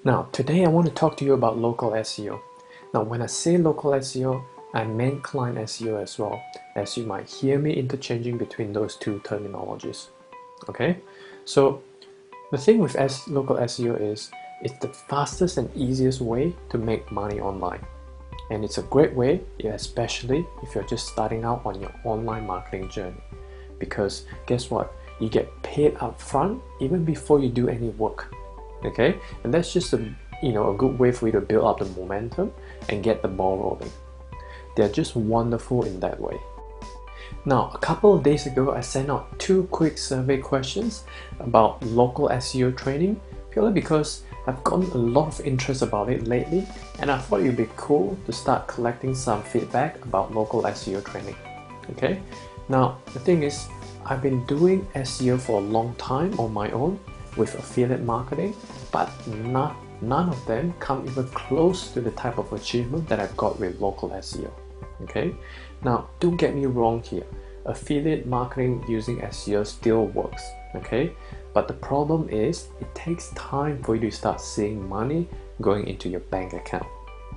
Now, today I want to talk to you about local SEO. Now, when I say local SEO, I mean client SEO as well, as you might hear me interchanging between those two terminologies. Okay, so the thing with local SEO is it's the fastest and easiest way to make money online. And it's a great way, especially if you're just starting out on your online marketing journey. Because guess what? You get paid up front even before you do any work. Okay, and that's just a good way for you to build up the momentum and get the ball rolling. They're just wonderful in that way. Now, a couple of days ago, I sent out 2 quick survey questions about local SEO training, purely because I've gotten a lot of interest about it lately, and I thought it would be cool to start collecting some feedback about local SEO training. Okay, now the thing is, I've been doing SEO for a long time on my own with affiliate marketing, but none of them come even close to the type of achievement that I've got with local SEO. Okay, now don't get me wrong here, affiliate marketing using SEO still works, okay, but the problem is it takes time for you to start seeing money going into your bank account,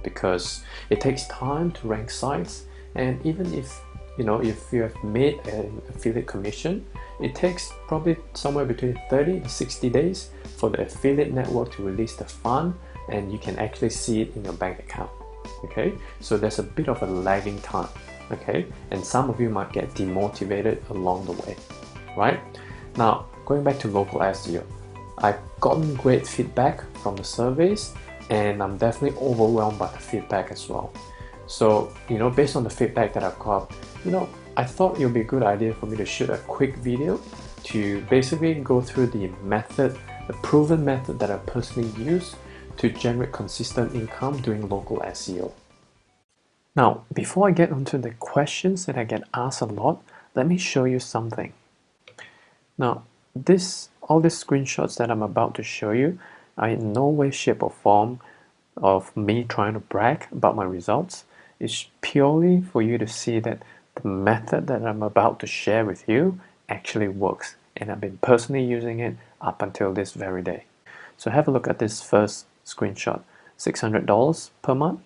because it takes time to rank sites, and even if you have made an affiliate commission, it takes probably somewhere between 30 to 60 days for the affiliate network to release the fund and you can actually see it in your bank account. Okay, so there's a bit of a lagging time. Okay, and some of you might get demotivated along the way, right? Now, going back to local SEO, I've gotten great feedback from the surveys and I'm definitely overwhelmed by the feedback as well. So, based on the feedback that I've got, I thought it would be a good idea for me to shoot a quick video to basically go through the proven method that I personally use to generate consistent income doing local SEO. Now, before I get onto the questions that I get asked a lot, let me show you something. Now, all these screenshots that I'm about to show you are in no way, shape, or form of me trying to brag about my results. It's purely for you to see that the method that I'm about to share with you actually works, and I've been personally using it up until this very day. So have a look at this first screenshot, $600 per month.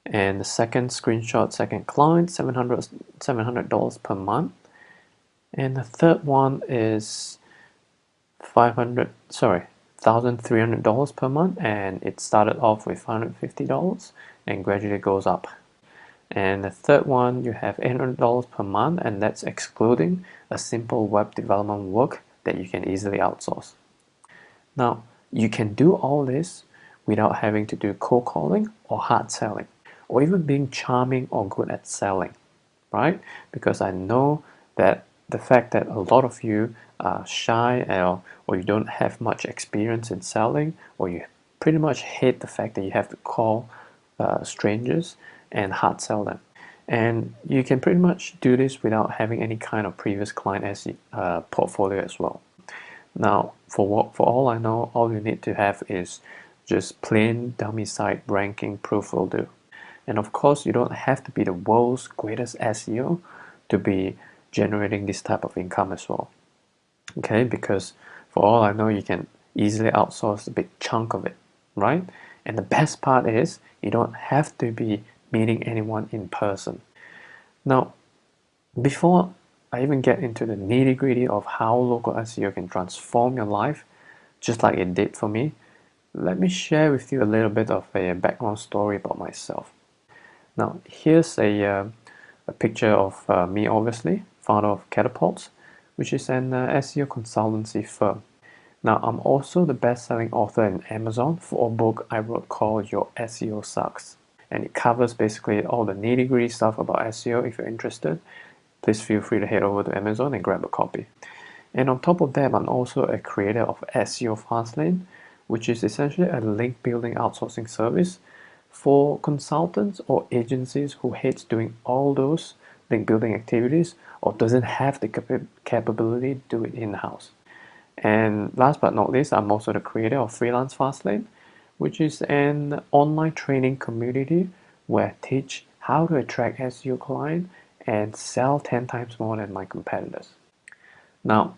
And the second screenshot, second client, $700 per month. And the third one is $1,300 per month, and it started off with $150 and gradually goes up. And the third one, you have $800 per month, and that's excluding a simple web development work that you can easily outsource. Now, you can do all this without having to do cold calling or hard selling, or even being charming or good at selling, right? Because I know that the fact that a lot of you are shy or you don't have much experience in selling, or you pretty much hate the fact that you have to call strangers and hard sell them. And you can pretty much do this without having any kind of previous client portfolio as well. Now, for all I know, all you need to have is just plain dummy site ranking proof will do. And of course, you don't have to be the world's greatest SEO to be generating this type of income as well. Okay, because for all I know, you can easily outsource a big chunk of it, right? And the best part is you don't have to be meeting anyone in person. Now, before I even get into the nitty-gritty of how local SEO can transform your life, just like it did for me, let me share with you a little bit of a background story about myself. Now, here's a picture of me, obviously, founder of Catapults, which is an SEO consultancy firm. Now, I'm also the best-selling author in Amazon for a book I wrote called Your SEO Sucks. And it covers basically all the nitty-gritty stuff about SEO. If you're interested, please feel free to head over to Amazon and grab a copy. And on top of that, I'm also a creator of SEO Fastlane, which is essentially a link building outsourcing service for consultants or agencies who hates doing all those link building activities or doesn't have the capability to do it in-house. And last but not least, I'm also the creator of Freelance Fastlane, which is an online training community where I teach how to attract SEO clients and sell 10 times more than my competitors. Now,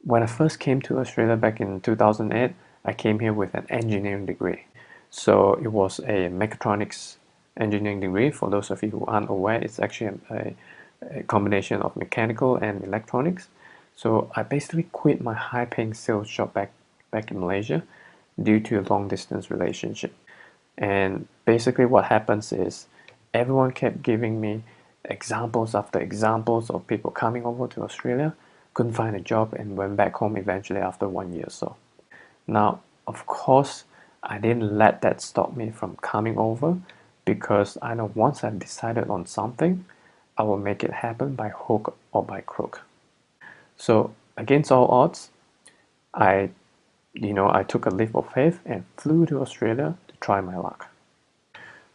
when I first came to Australia back in 2008, I came here with an engineering degree. So it was a mechatronics engineering degree. For those of you who aren't aware, it's actually a combination of mechanical and electronics. So I basically quit my high-paying sales job back in Malaysia due to a long-distance relationship. And basically what happens is everyone kept giving me examples after examples of people coming over to Australia, couldn't find a job, and went back home eventually after 1 year or so. Now, of course, I didn't let that stop me from coming over, because I know once I've decided on something, I will make it happen by hook or by crook. So against all odds, I I took a leap of faith and flew to Australia to try my luck.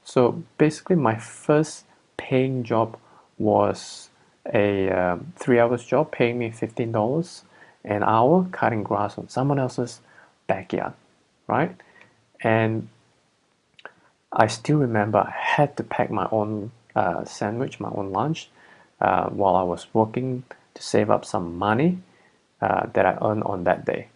So basically, my first paying job was a 3 hours job, paying me $15 an hour, cutting grass on someone else's backyard, right? And I still remember I had to pack my own sandwich, my own lunch, while I was working to save up some money that I earned on that day.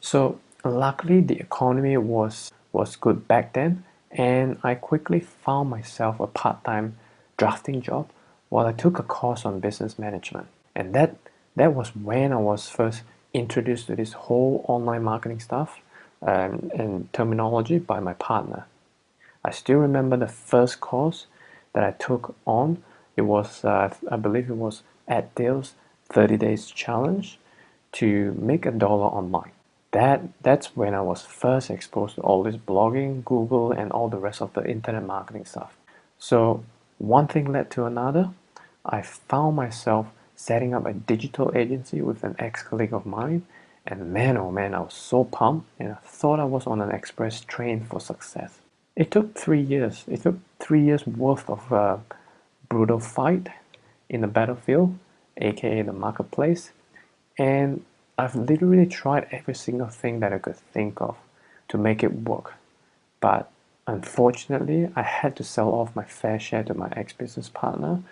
So luckily, the economy was good back then, and I quickly found myself a part-time drafting job while I took a course on business management. And that was when I was first introduced to this whole online marketing stuff and terminology by my partner. I still remember the first course that I took on. It was, I believe it was Ad Deal's 30 Days Challenge to make $1 online. That's when I was first exposed to all this blogging, Google, and all the rest of the internet marketing stuff. So one thing led to another. I found myself setting up a digital agency with an ex-colleague of mine, and man, oh man, I was so pumped, and I thought I was on an express train for success. It took 3 years. It took 3 years worth of brutal fight in the battlefield, aka the marketplace, and I've literally tried every single thing that I could think of to make it work. But unfortunately, I had to sell off my fair share to my ex-business partner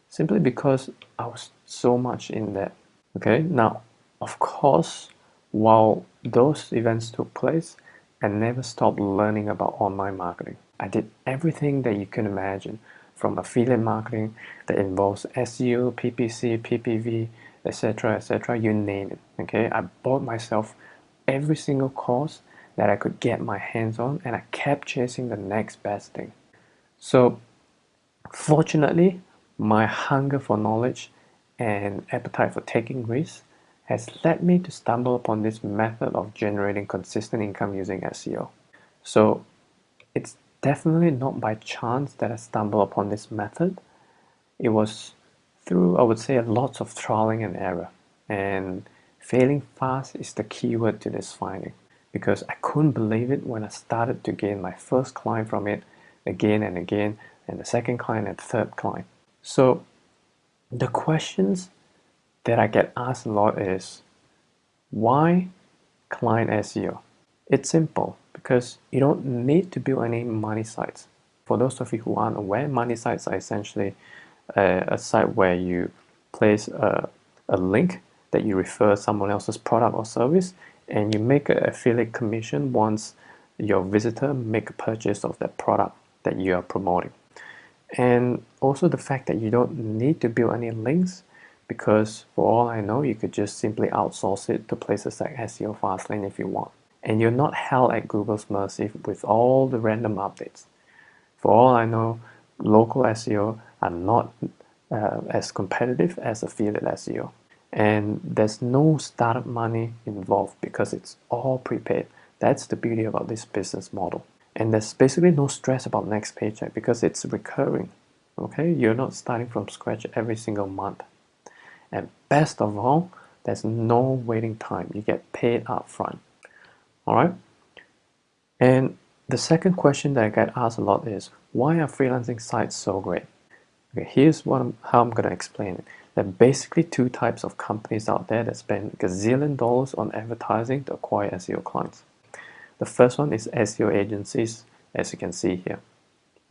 simply because I was so much in debt. Okay, now, of course, while those events took place, I never stopped learning about online marketing. I did everything that you can imagine, from affiliate marketing that involves SEO, PPC, PPV, etc., you name it. Okay, I bought myself every single course that I could get my hands on, and I kept chasing the next best thing. So, fortunately, my hunger for knowledge and appetite for taking risks has led me to stumble upon this method of generating consistent income using SEO. So, it's definitely not by chance that I stumbled upon this method. It was through, I would say, lots of trialing and error. And failing fast is the keyword to this finding, because I couldn't believe it when I started to gain my first client from it again and again, and the second client and third client. So the questions that I get asked a lot is, why client SEO? It's simple, because you don't need to build any money sites. For those of you who aren't aware, money sites are essentially a site where you place a link that you refer someone else's product or service, and you make an affiliate commission once your visitor make a purchase of that product that you are promoting. And also the fact that you don't need to build any links, because for all I know, you could just simply outsource it to places like SEO Fastlane if you want. And you're not held at Google's mercy with all the random updates. For all I know, local SEO are not as competitive as affiliate SEO. And there's no startup money involved because it's all prepaid. That's the beauty about this business model. And there's basically no stress about next paycheck because it's recurring. Okay, you're not starting from scratch every single month. And best of all, there's no waiting time. You get paid up front. All right. And the second question that I get asked a lot is, why are freelancing sites so great? Okay, here's how I'm going to explain it. There are basically two types of companies out there that spend gazillion dollars on advertising to acquire SEO clients. The first one is SEO agencies, as you can see here.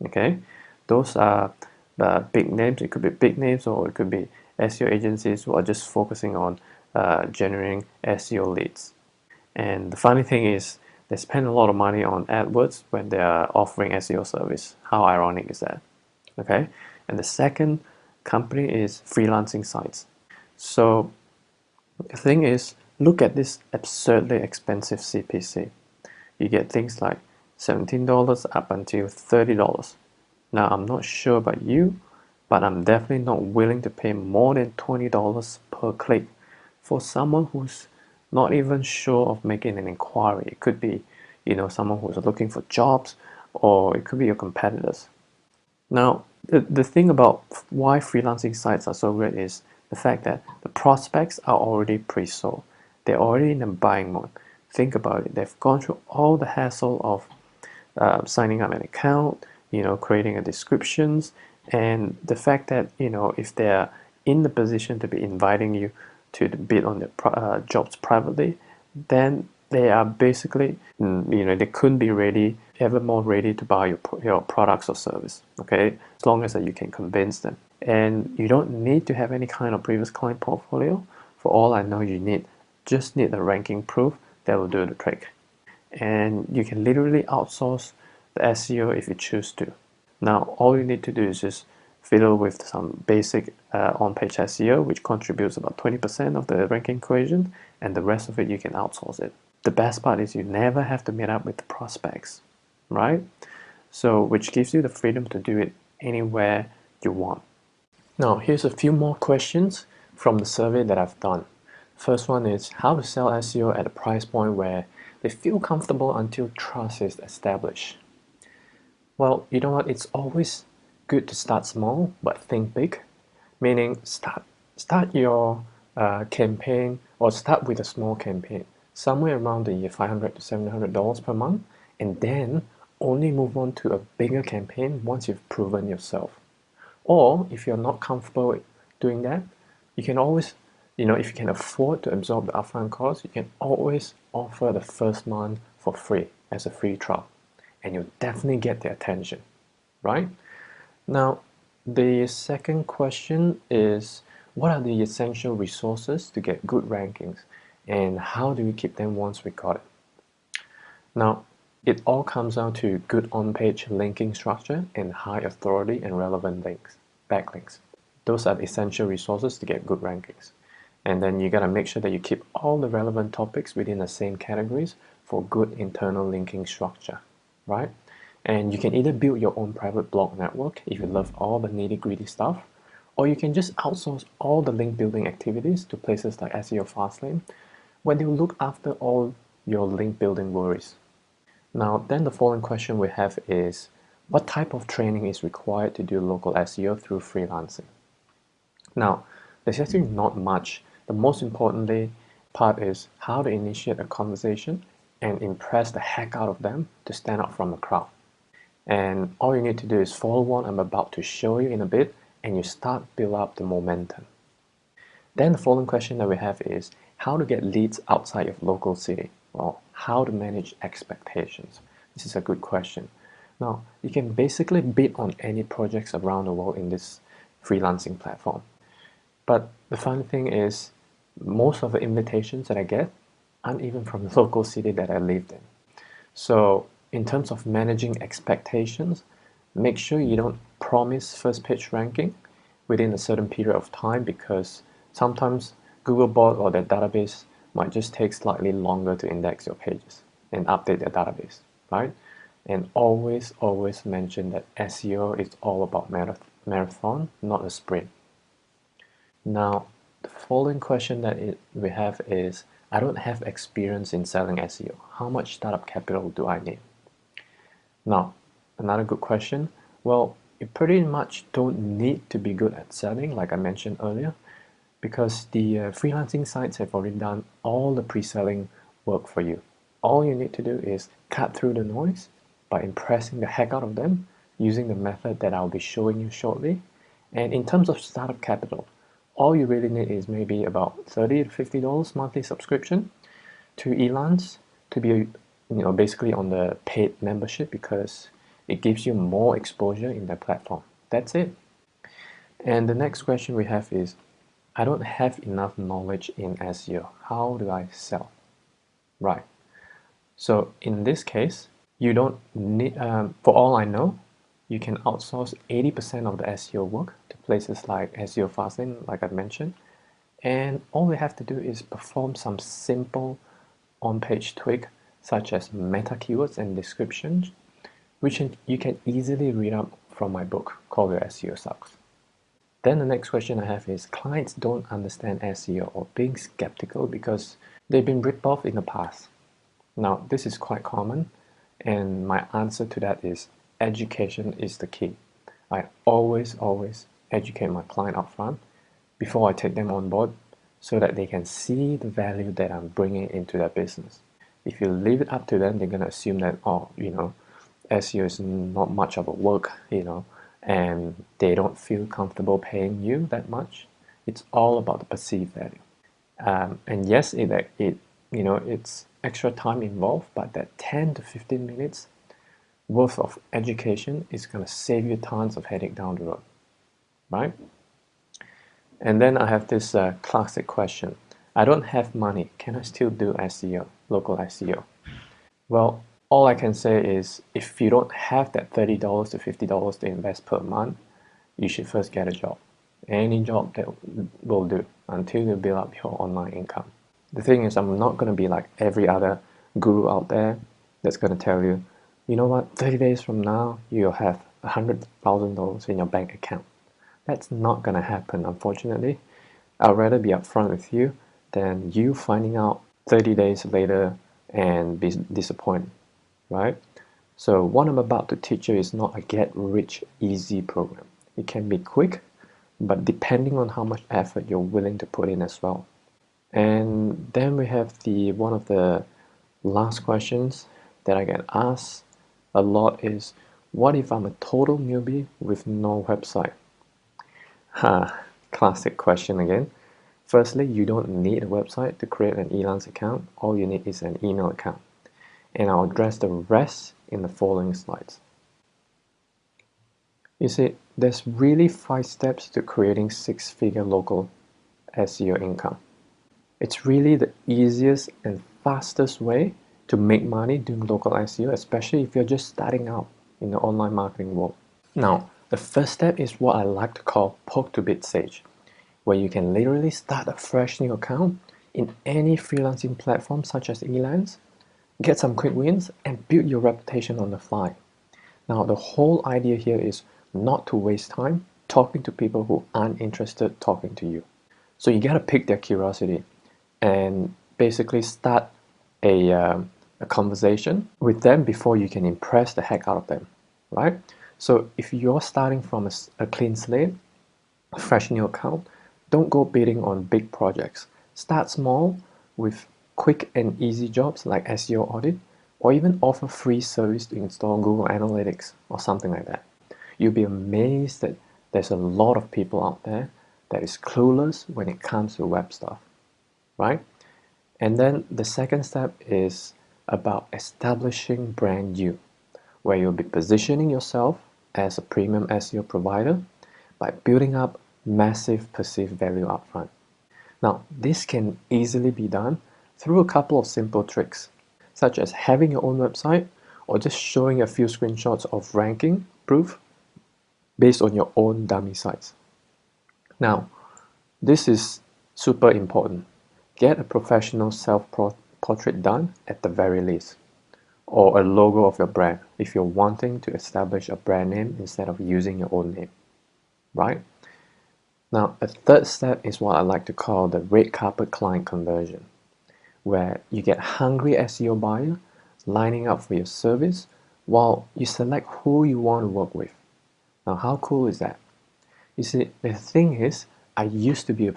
Okay, those are the big names. It could be big names, or it could be SEO agencies who are just focusing on generating SEO leads. And the funny thing is, they spend a lot of money on AdWords when they are offering SEO service. How ironic is that? Okay. And the second company is freelancing sites. So the thing is, look at this absurdly expensive CPC. You get things like $17 up until $30. Now, I'm not sure about you, but I'm definitely not willing to pay more than $20 per click for someone who's not even sure of making an inquiry. It could be, someone who's looking for jobs, or it could be your competitors. Now, the thing about why freelancing sites are so great is the fact that the prospects are already pre-sold. They're already in a buying mode. Think about it. They've gone through all the hassle of signing up an account, creating a descriptions, and the fact that, if they're in the position to be inviting you to bid on the jobs privately, then they are basically, they couldn't be ready, ever more ready to buy your products or service, okay? As long as that you can convince them. And you don't need to have any kind of previous client portfolio. For all I know, just need the ranking proof that will do the trick. And you can literally outsource the SEO if you choose to. Now, all you need to do is just fiddle with some basic on-page SEO, which contributes about 20% of the ranking equation, and the rest of it you can outsource it. The best part is you never have to meet up with the prospects, right? So, which gives you the freedom to do it anywhere you want. Now, here's a few more questions from the survey that I've done. First one is how to sell SEO at a price point where they feel comfortable until trust is established. Well, you know what? It's always good to start small but think big. Meaning, start your campaign, or start with a small campaign, somewhere around the $500 to $700 per month, and then only move on to a bigger campaign once you've proven yourself. Or if you're not comfortable doing that, you can always, if you can afford to absorb the upfront cost, you can always offer the first month for free as a free trial, and you'll definitely get their attention, right? Now, the second question is, what are the essential resources to get good rankings, and how do we keep them once we got it? Now, it all comes down to good on-page linking structure and high authority and relevant links, backlinks. Those are the essential resources to get good rankings. And then you gotta make sure that you keep all the relevant topics within the same categories for good internal linking structure, right? And you can either build your own private blog network if you love all the nitty-gritty stuff, or you can just outsource all the link building activities to places like SEO Fastlane, where they'll look after all your link building worries. Now, then the following question we have is, what type of training is required to do local SEO through freelancing? Now, there's actually not much. The most importantly part is how to initiate a conversation and impress the heck out of them to stand out from the crowd. And all you need to do is follow what I'm about to show you in a bit, and you start build up the momentum. Then the following question that we have is how to get leads outside of local city. Well, how to manage expectations. This is a good question. Now, you can basically bid on any projects around the world in this freelancing platform. But the funny thing is, most of the invitations that I get aren't even from the local city that I lived in. So, in terms of managing expectations, make sure you don't promise first page ranking within a certain period of time, because sometimes Googlebot or their database might just take slightly longer to index your pages and update their database, right? And always mention that SEO is all about marathon, not a sprint. Now, the following question that we have is, I don't have experience in selling SEO. How much startup capital do I need? Now, another good question. Well, you pretty much don't need to be good at selling, like I mentioned earlier, because the freelancing sites have already done all the pre-selling work for you. All you need to do is cut through the noise by impressing the heck out of them using the method that I'll be showing you shortly. And in terms of startup capital, all you really need is maybe about $30 to $50 monthly subscription to Elance to be basically on the paid membership, because it gives you more exposure in their platform. That's it. And the next question we have is, I don't have enough knowledge in SEO. How do I sell? Right. So in this case, you don't need, for all I know, you can outsource 80% of the SEO work to places like SEO Fastlane, like I mentioned, and all we have to do is perform some simple on-page tweak, such as meta keywords and descriptions, which you can easily read up from my book called Your SEO Sucks. Then the next question I have is clients don't understand SEO or being skeptical because they've been ripped off in the past. Now, this is quite common, and my answer to that is education is the key. I always educate my client upfront before I take them on board so that they can see the value that I'm bringing into their business. If you leave it up to them, they're going to assume that, oh, SEO is not much of a work, and they don't feel comfortable paying you that much. It's all about the perceived value. And yes, it's extra time involved, but that 10 to 15 minutes worth of education is going to save you tons of headache down the road, right? And then I have this classic question. I don't have money. Can I still do SEO, local SEO? Well, all I can say is if you don't have that $30 to $50 to invest per month, you should first get a job. Any job that will do until you build up your online income. The thing is, I'm not going to be like every other guru out there that's going to tell you, you know what, 30 days from now, you'll have $100,000 in your bank account. That's not going to happen, unfortunately. I'd rather be upfront with you than you finding out 30 days later and be disappointed, right? So what I'm about to teach you is not a get-rich-easy program. It can be quick, but depending on how much effort you're willing to put in as well. And then we have one of the last questions that I get asked a lot is, what if I'm a total newbie with no website? Classic question again. Firstly, you don't need a website to create an Elance account. All you need is an email account. And I'll address the rest in the following slides. You see, there's really 5 steps to creating 6-figure local SEO income. It's really the easiest and fastest way to make money doing local SEO, especially if you're just starting out in the online marketing world. Now, the first step is what I like to call poke to bid stage, where you can literally start a fresh new account in any freelancing platform such as Elance, get some quick wins, and build your reputation on the fly. Now, the whole idea here is not to waste time talking to people who aren't interested talking to you. So you gotta pick their curiosity and basically start a conversation with them before you can impress the heck out of them, right? So if you're starting from a clean slate, a fresh new account, don't go bidding on big projects. Start small with quick and easy jobs like SEO audit, or even offer free service to install Google Analytics or something like that. You'll be amazed that there's a lot of people out there that is clueless when it comes to web stuff, right? And then the second step is about establishing brand you, where you'll be positioning yourself as a premium SEO provider by building up massive perceived value upfront. Now, this can easily be done through a couple of simple tricks, such as having your own website or just showing a few screenshots of ranking proof based on your own dummy sites. Now, this is super important. Get a professional self-portrait done at the very least, or a logo of your brand if you're wanting to establish a brand name instead of using your own name, right? Now, a third step is what I like to call the red carpet client conversion, where you get hungry SEO buyer lining up for your service while you select who you want to work with. Now, how cool is that? You see, the thing is, I used to be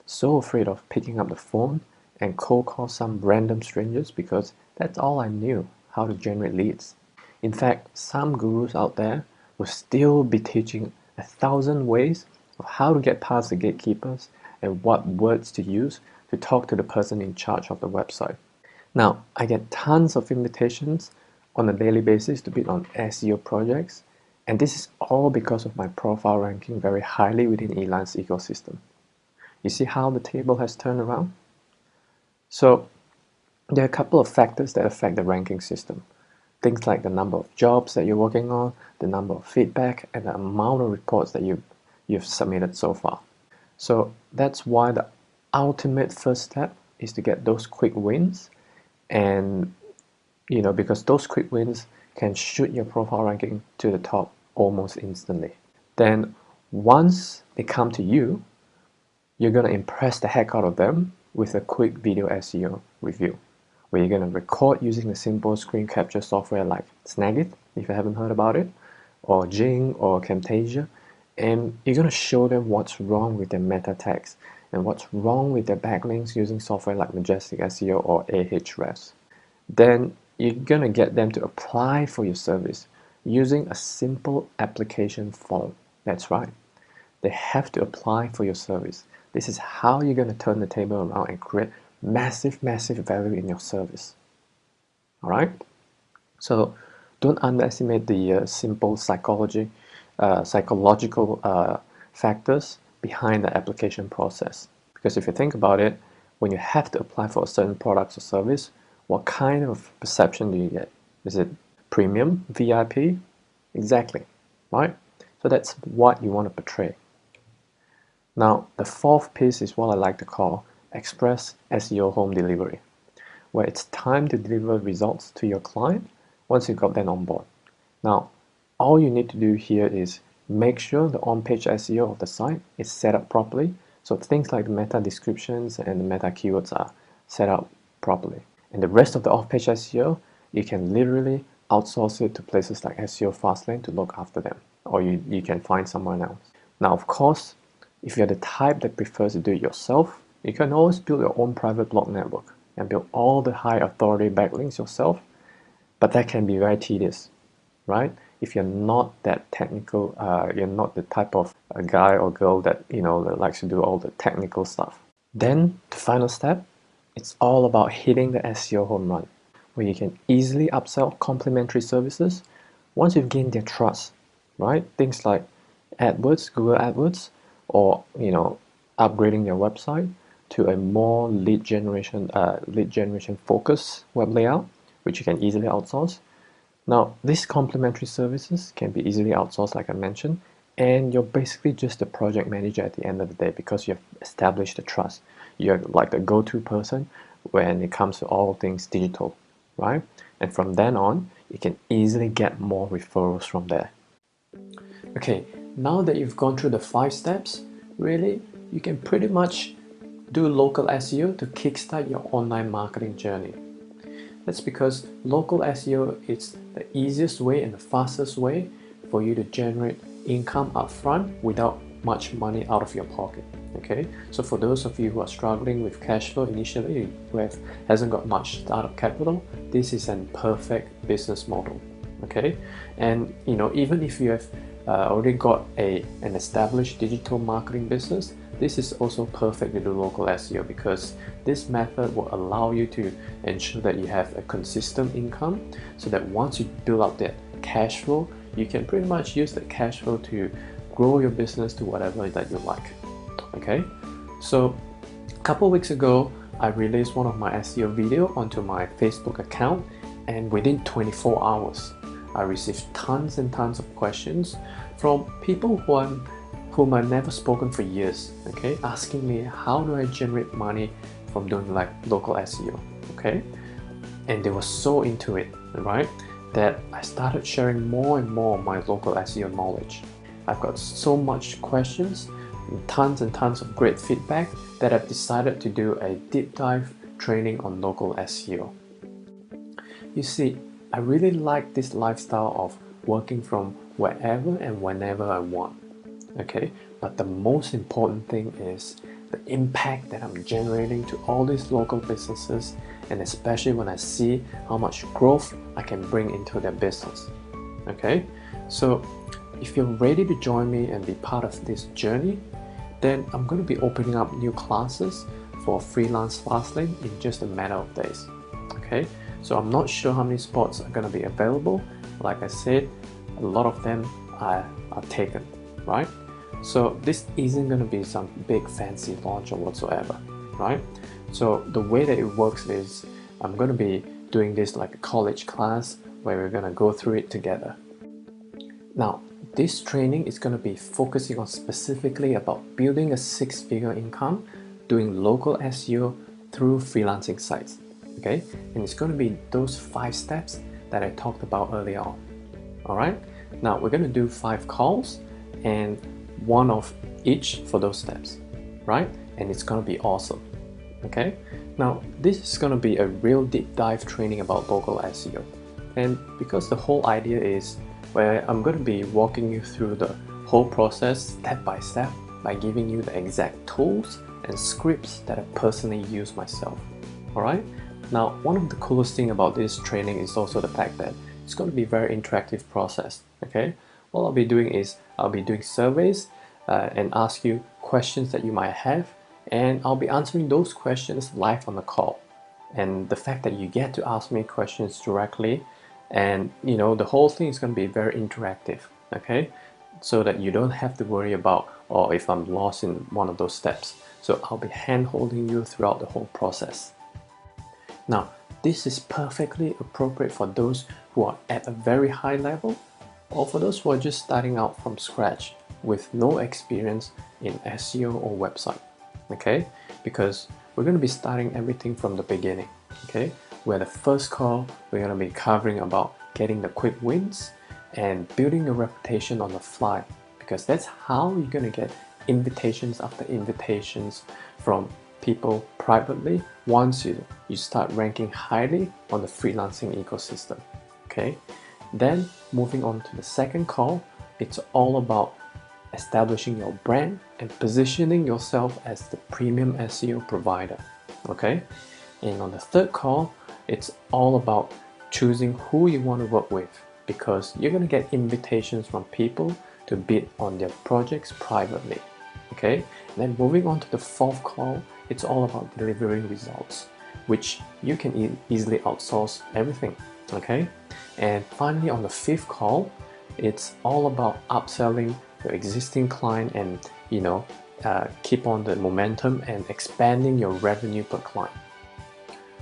so afraid of picking up the phone and cold call some random strangers because that's all I knew, how to generate leads. In fact, some gurus out there will still be teaching 1,000 ways of how to get past the gatekeepers and what words to use to talk to the person in charge of the website. Now, I get tons of invitations on a daily basis to bid on SEO projects, and this is all because of my profile ranking very highly within Elance ecosystem. You see how the table has turned around? So There are a couple of factors that affect the ranking system. Things like the number of jobs that you're working on, the number of feedback, and the amount of reports that you've submitted so far. So that's why the ultimate first step is to get those quick wins, and because those quick wins can shoot your profile ranking to the top almost instantly. Then once they come to you, you're going to impress the heck out of them with a quick video SEO review, where you're going to record using a simple screen capture software like Snagit, if you haven't heard about it, or Jing or Camtasia, and you're going to show them what's wrong with their meta tags and what's wrong with their backlinks using software like Majestic SEO or Ahrefs. Then you're going to get them to apply for your service using a simple application form. That's right. They have to apply for your service. This is how you're going to turn the table around and create massive, massive value in your service. All right? So don't underestimate the simple psychological factors behind the application process. Because if you think about it, when you have to apply for a certain product or service, what kind of perception do you get? Is it premium, VIP? Exactly, right? So that's what you want to portray. Now, the fourth piece is what I like to call Express SEO Home Delivery, where it's time to deliver results to your client once you got them on board. Now, all you need to do here is make sure the on-page SEO of the site is set up properly, so things like the meta descriptions and the meta keywords are set up properly. And the rest of the off-page SEO, you can literally outsource it to places like SEO Fastlane to look after them, or you can find someone else. Now, of course, if you're the type that prefers to do it yourself, you can always build your own private blog network and build all the high authority backlinks yourself, but that can be very tedious, right? If you're not that technical, you're not the type of guy or girl that that likes to do all the technical stuff. Then the final step, it's all about hitting the SEO home run, where you can easily upsell complementary services once you've gained their trust, right? Things like AdWords, Google AdWords, or upgrading their website to a more lead generation focused web layout, which you can easily outsource. Now, these complementary services can be easily outsourced, like I mentioned, and you're basically just a project manager at the end of the day because you have established the trust. You're like the go-to person when it comes to all things digital, right? And from then on, you can easily get more referrals from there. Okay, now that you've gone through the 5 steps, really, you can pretty much do local SEO to kickstart your online marketing journey. That's because local SEO is the easiest way and the fastest way for you to generate income upfront without much money out of your pocket. Okay, so for those of you who are struggling with cash flow initially, who hasn't got much startup capital, this is a perfect business model. Okay, and even if you have already got an established digital marketing business, this is also perfect to do local SEO because this method will allow you to ensure that you have a consistent income, so that once you build up that cash flow, you can pretty much use that cash flow to grow your business to whatever that you like. Okay, so a couple weeks ago, I released one of my SEO video onto my Facebook account, and within 24 hours, I received tons and tons of questions from people whom I've never spoken for years, okay, asking me how do I generate money from doing like local SEO, okay, and they were so into it, right, that I started sharing more and more of my local SEO knowledge. I've got so much questions and tons of great feedback that I've decided to do a deep dive training on local SEO. You see, I really like this lifestyle of working from wherever and whenever I want. Okay, but the most important thing is the impact that I'm generating to all these local businesses, and especially when I see how much growth I can bring into their business. Okay, so if you're ready to join me and be part of this journey, then I'm going to be opening up new classes for Freelance Fastlane in just a matter of days. Okay, so I'm not sure how many spots are going to be available. Like I said, a lot of them are taken, right? So this isn't going to be some big fancy launch or whatsoever, right? So the way that it works is I'm going to be doing this like a college class where we're going to go through it together. Now, this training is going to be focusing on specifically about building a six-figure income, doing local SEO through freelancing sites, okay? And it's going to be those 5 steps that I talked about earlier on, all right? Now, we're going to do 5 calls and one of each for those steps, right? And it's going to be awesome, okay? Now, this is going to be a real deep dive training about local SEO. And because the whole idea is where I'm going to be walking you through the whole process step by step by giving you the exact tools and scripts that I personally use myself. Alright? Now, one of the coolest thing about this training is also the fact that it's going to be a very interactive process. Okay? What I'll be doing is I'll be doing surveys and ask you questions that you might have, and I'll be answering those questions live on the call. And the fact that you get to ask me questions directly, and you know, the whole thing is going to be very interactive, okay, so that you don't have to worry about, or if I'm lost in one of those steps. So I'll be hand holding you throughout the whole process. Now, this is perfectly appropriate for those who are at a very high level, or for those who are just starting out from scratch with no experience in SEO or website, okay, because we're going to be starting everything from the beginning, okay, where the first call we're going to be covering about getting the quick wins and building a reputation on the fly, because that's how you're going to get invitations after invitations from people privately once you start ranking highly on the freelancing ecosystem, okay? Then moving on to the second call, it's all about establishing your brand and positioning yourself as the premium SEO provider, okay? And on the third call, it's all about choosing who you want to work with, because you're going to get invitations from people to bid on their projects privately, okay? And then moving on to the fourth call, it's all about delivering results, which you can easily outsource everything, okay? And finally, on the fifth call, it's all about upselling your existing client and, you know, keep on the momentum and expanding your revenue per client.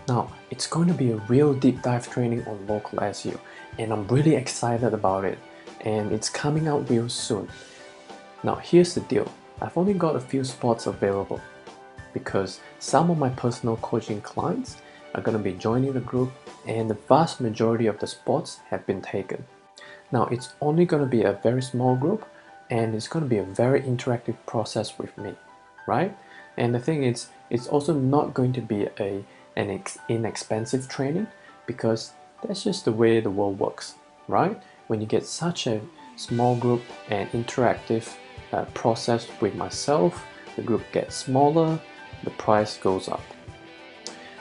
Now, it's going to be a real deep dive training on local SEO, and I'm really excited about it, and it's coming out real soon. Now, here's the deal. I've only got a few spots available because some of my personal coaching clients are going to be joining the group, and the vast majority of the spots have been taken. Now, it's only going to be a very small group, and it's going to be a very interactive process with me, right? And the thing is, it's also not going to be an inexpensive training, because that's just the way the world works, right? When you get such a small group and interactive process with myself, the group gets smaller, the price goes up.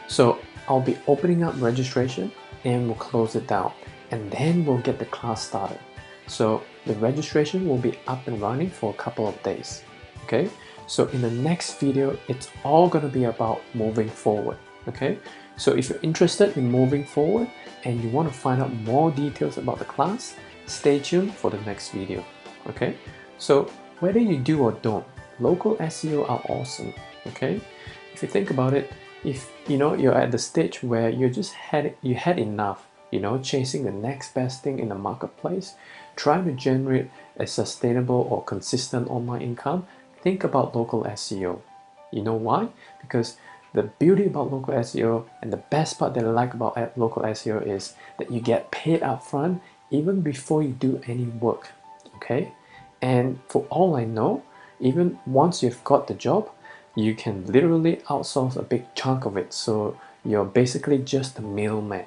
So I'll be opening up registration and we'll close it down, and then we'll get the class started. So the registration will be up and running for a couple of days, okay? So in the next video, it's all going to be about moving forward, okay? So if you're interested in moving forward and you want to find out more details about the class, stay tuned for the next video, okay? So whether you do or don't, local SEO are awesome, okay? If you think about it, if you know you're at the stage where you had enough, you know, chasing the next best thing in the marketplace, trying to generate a sustainable or consistent online income, think about local SEO. You know why? Because the beauty about local SEO, and the best part that I like about local SEO, is that you get paid upfront even before you do any work, okay? And for all I know, even once you've got the job, you can literally outsource a big chunk of it, so you're basically just a middleman.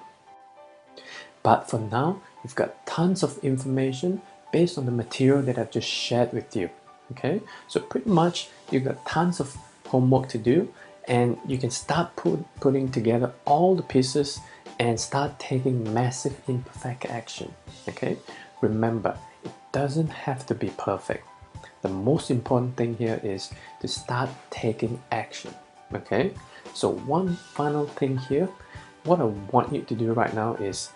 But for now, you've got tons of information based on the material that I've just shared with you, okay? So pretty much you've got tons of homework to do, and you can start putting together all the pieces and start taking massive imperfect action, okay? Remember, it doesn't have to be perfect. The most important thing here is to start taking action, okay? So one final thing here, what I want you to do right now is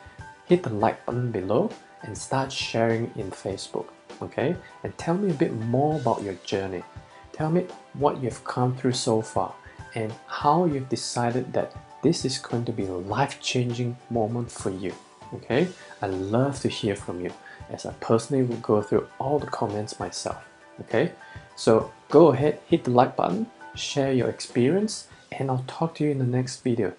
hit the like button below and start sharing in Facebook, okay? And tell me a bit more about your journey. Tell me what you've come through so far and how you've decided that this is going to be a life-changing moment for you. Okay, I love to hear from you, as I personally will go through all the comments myself. Okay, so go ahead, hit the like button, share your experience, and I'll talk to you in the next video.